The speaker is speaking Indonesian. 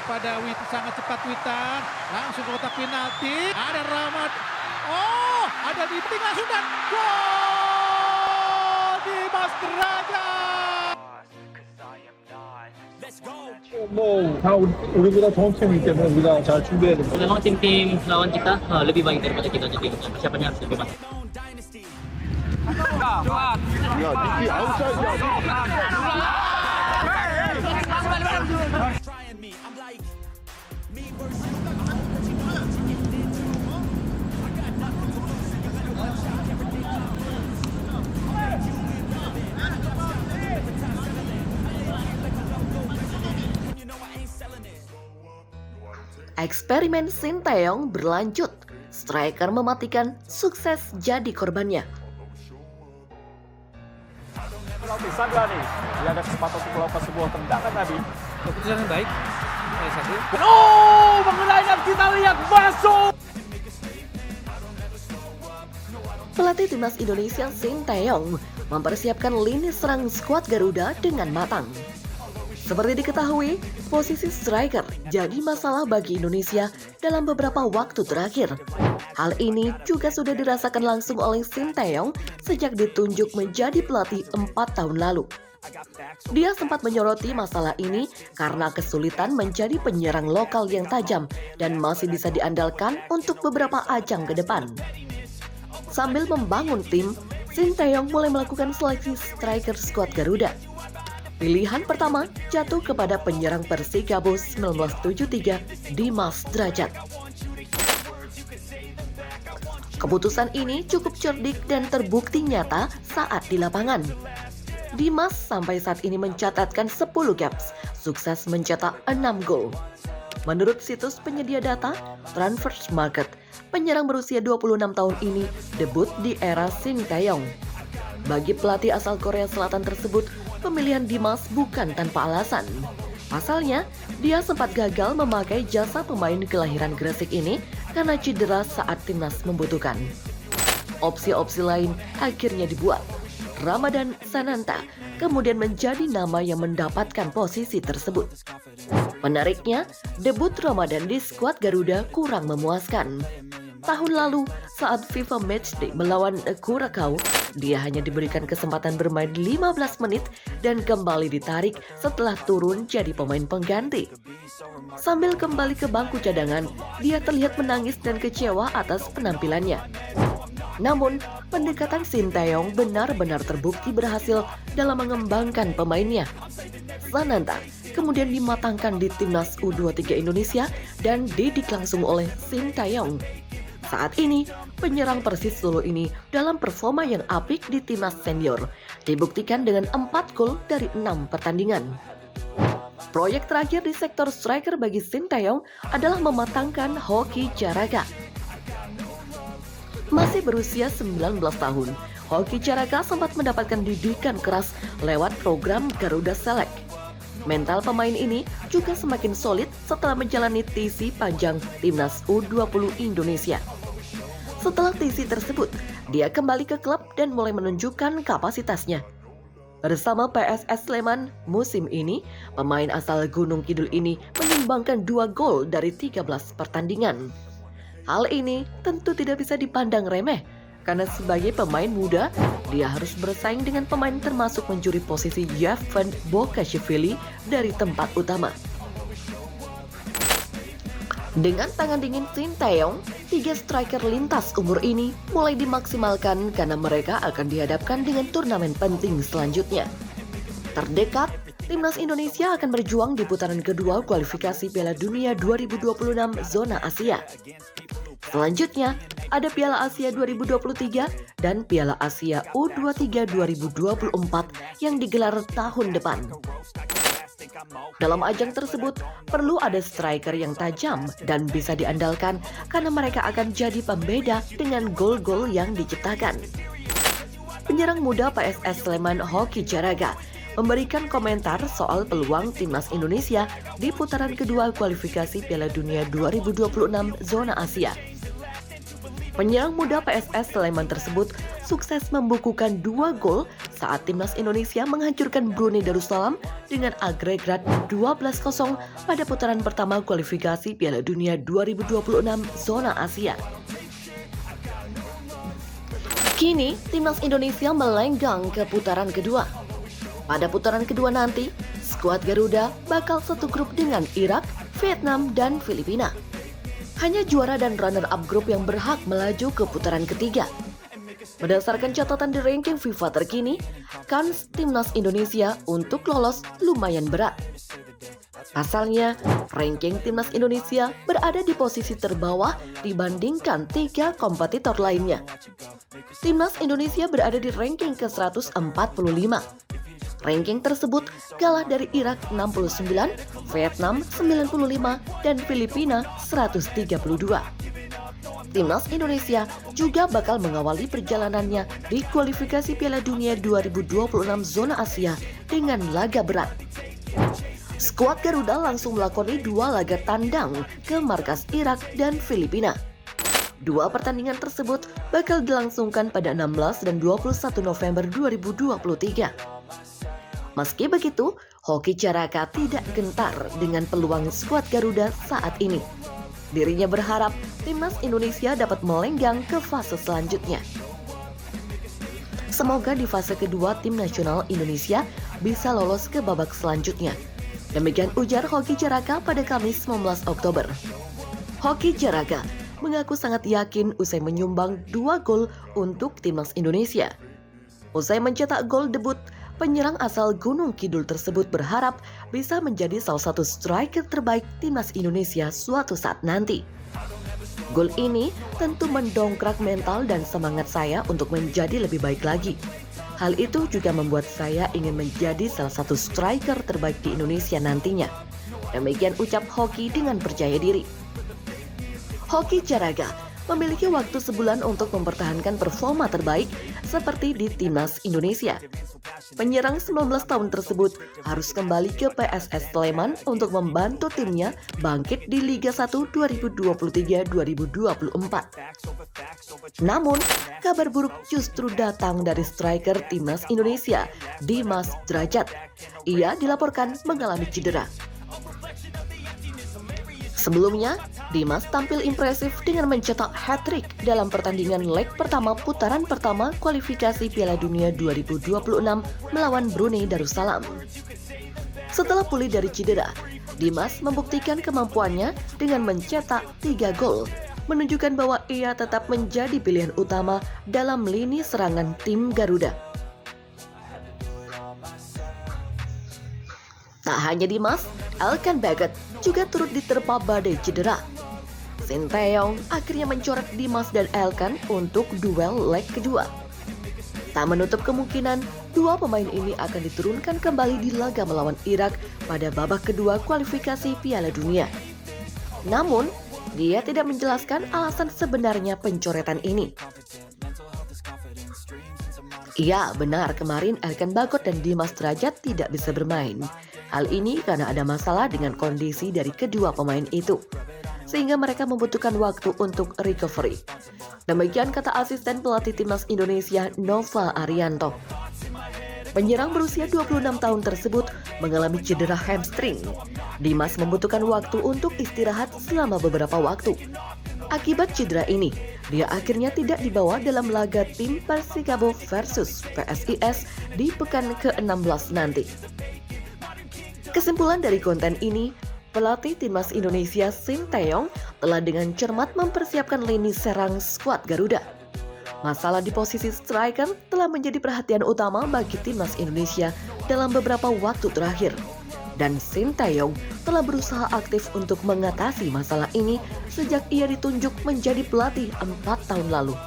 kepada Wit, sangat cepat Witan, langsung ke kotak penalti, ada Rahmat, oh ada di tengah sudah, gol Dimas Derajat. 우리보다 좋은 팀이기 때문에 우리가 잘 준비해야 됩니다. Memang tim-tim lawan kita lebih baik daripada kita, jadi persiapannya harus lebih baik. 야, 니키 아웃사이드야. Eksperimen Sinteyong berlanjut. Striker mematikan, sukses jadi korbannya. Penalti Sandrani, dia ada kesempatan untuk melakukan sebuah tendangan tadi. Keputusan yang baik, Oh, mengenai kita lihat masuk. Pelatih timnas Indonesia Sinteyong mempersiapkan lini serang skuad Garuda dengan matang. Seperti diketahui, posisi striker jadi masalah bagi Indonesia dalam beberapa waktu terakhir. Hal ini juga sudah dirasakan langsung oleh Sinteyong sejak ditunjuk menjadi pelatih 4 tahun lalu. Dia sempat menyoroti masalah ini karena kesulitan menjadi penyerang lokal yang tajam dan masih bisa diandalkan untuk beberapa ajang ke depan. Sambil membangun tim, Sinteyong mulai melakukan seleksi striker skuad Garuda. Pilihan pertama jatuh kepada penyerang Persikabo 1973 Dimas Derajat. Keputusan ini cukup cerdik dan terbukti nyata saat di lapangan. Dimas sampai saat ini mencatatkan 10 caps, sukses mencetak 6 gol. Menurut situs penyedia data Transfermarkt, penyerang berusia 26 tahun ini debut di era Sinteyong. Bagi pelatih asal Korea Selatan tersebut, pemilihan Dimas bukan tanpa alasan. Pasalnya, dia sempat gagal memakai jasa pemain kelahiran Gresik ini karena cedera saat timnas membutuhkan. Opsi-opsi lain akhirnya dibuat. Ramadan Sananta kemudian menjadi nama yang mendapatkan posisi tersebut. Menariknya, debut Ramadan di skuad Garuda kurang memuaskan. Tahun lalu, saat FIFA Matchday melawan Curaçao, dia hanya diberikan kesempatan bermain 15 menit dan kembali ditarik setelah turun jadi pemain pengganti. Sambil kembali ke bangku cadangan, dia terlihat menangis dan kecewa atas penampilannya. Namun, pendekatan Sinteyong benar-benar terbukti berhasil dalam mengembangkan pemainnya. Sananta kemudian dimatangkan di timnas U23 Indonesia dan didik langsung oleh Sinteyong. Saat ini, penyerang Persis Solo ini dalam performa yang apik di timnas senior, dibuktikan dengan 4 gol dari 6 pertandingan. Proyek terakhir di sektor striker bagi Sinteyong adalah mematangkan Hoki Caraka. Masih berusia 19 tahun, Hoki Caraka sempat mendapatkan didikan keras lewat program Garuda Select. Mental pemain ini juga semakin solid setelah menjalani TC panjang timnas U20 Indonesia. Setelah TC tersebut, dia kembali ke klub dan mulai menunjukkan kapasitasnya. Bersama PSS Sleman musim ini, pemain asal Gunung Kidul ini menyumbangkan 2 gol dari 13 pertandingan. Hal ini tentu tidak bisa dipandang remeh, karena sebagai pemain muda, dia harus bersaing dengan pemain termasuk mencuri posisi Yevhen Bokashvili dari tempat utama. Dengan tangan dingin Sinteyong, 3 striker lintas umur ini mulai dimaksimalkan karena mereka akan dihadapkan dengan turnamen penting selanjutnya. Terdekat, timnas Indonesia akan berjuang di putaran kedua kualifikasi Piala Dunia 2026 zona Asia. Selanjutnya, ada Piala Asia 2023 dan Piala Asia U23 2024 yang digelar tahun depan. Dalam ajang tersebut, perlu ada striker yang tajam dan bisa diandalkan karena mereka akan jadi pembeda dengan gol-gol yang diciptakan. Penyerang muda PSS Sleman Hoki Caraka memberikan komentar soal peluang timnas Indonesia di putaran kedua kualifikasi Piala Dunia 2026 zona Asia. Penyerang muda PSS Sleman tersebut sukses membukukan 2 gol saat timnas Indonesia menghancurkan Brunei Darussalam dengan agregat 12-0 pada putaran pertama kualifikasi Piala Dunia 2026 zona Asia. Kini, timnas Indonesia melenggang ke putaran kedua. Pada putaran kedua nanti, skuad Garuda bakal satu grup dengan Irak, Vietnam, dan Filipina. Hanya juara dan runner-up grup yang berhak melaju ke putaran ketiga. Berdasarkan catatan di ranking FIFA terkini, kans timnas Indonesia untuk lolos lumayan berat. Pasalnya, ranking timnas Indonesia berada di posisi terbawah dibandingkan 3 kompetitor lainnya. Timnas Indonesia berada di ranking ke-145. Ranking tersebut kalah dari Irak 69, Vietnam 95, dan Filipina 132. Timnas Indonesia juga bakal mengawali perjalanannya di kualifikasi Piala Dunia 2026 zona Asia dengan laga berat. Skuad Garuda langsung melakoni 2 laga tandang ke markas Irak dan Filipina. 2 pertandingan tersebut bakal dilangsungkan pada 16 dan 21 November 2023. Meski begitu, Hoki Caraka tidak gentar dengan peluang skuad Garuda saat ini. Dirinya berharap timnas Indonesia dapat melenggang ke fase selanjutnya. Semoga di fase kedua tim nasional Indonesia bisa lolos ke babak selanjutnya. Demikian ujar Hoki Caraka pada Kamis 19 Oktober. Hoki Caraka mengaku sangat yakin usai menyumbang 2 gol untuk timnas Indonesia. Usai mencetak gol debut, penyerang asal Gunung Kidul tersebut berharap bisa menjadi salah satu striker terbaik timnas Indonesia suatu saat nanti. Gol ini tentu mendongkrak mental dan semangat saya untuk menjadi lebih baik lagi. Hal itu juga membuat saya ingin menjadi salah satu striker terbaik di Indonesia nantinya. Demikian ucap Hoki dengan percaya diri. Hoki Caraka memiliki waktu sebulan untuk mempertahankan performa terbaik seperti di timnas Indonesia. Penyerang 19 tahun tersebut harus kembali ke PSS Sleman untuk membantu timnya bangkit di Liga 1 2023-2024. Namun, kabar buruk justru datang dari striker timnas Indonesia, Dimas Drajat. Ia dilaporkan mengalami cedera. Sebelumnya, Dimas tampil impresif dengan mencetak hat-trick dalam pertandingan leg pertama putaran pertama kualifikasi Piala Dunia 2026 melawan Brunei Darussalam. Setelah pulih dari cedera, Dimas membuktikan kemampuannya dengan mencetak 3 gol, menunjukkan bahwa ia tetap menjadi pilihan utama dalam lini serangan tim Garuda. Tak hanya Dimas, Elkan Baggett juga turut diterpa badai cedera. Sinteyong akhirnya mencoret Dimas dan Elkan untuk duel leg kedua. Tak menutup kemungkinan 2 pemain ini akan diturunkan kembali di laga melawan Irak pada babak kedua kualifikasi Piala Dunia. Namun, dia tidak menjelaskan alasan sebenarnya pencoretan ini. Iya, benar kemarin Elkan Baggett dan Dimas Drajat tidak bisa bermain. Hal ini karena ada masalah dengan kondisi dari kedua pemain itu, sehingga mereka membutuhkan waktu untuk recovery. Demikian kata asisten pelatih timnas Indonesia Nova Arianto. Penyerang berusia 26 tahun tersebut mengalami cedera hamstring. Dimas membutuhkan waktu untuk istirahat selama beberapa waktu. Akibat cedera ini, dia akhirnya tidak dibawa dalam laga tim Persikabo versus PSIS di pekan ke-16 nanti. Kesimpulan dari konten ini, pelatih timnas Indonesia Sinteyong telah dengan cermat mempersiapkan lini serang skuad Garuda. Masalah di posisi striker telah menjadi perhatian utama bagi timnas Indonesia dalam beberapa waktu terakhir. Dan Sinteyong telah berusaha aktif untuk mengatasi masalah ini sejak ia ditunjuk menjadi pelatih 4 tahun lalu.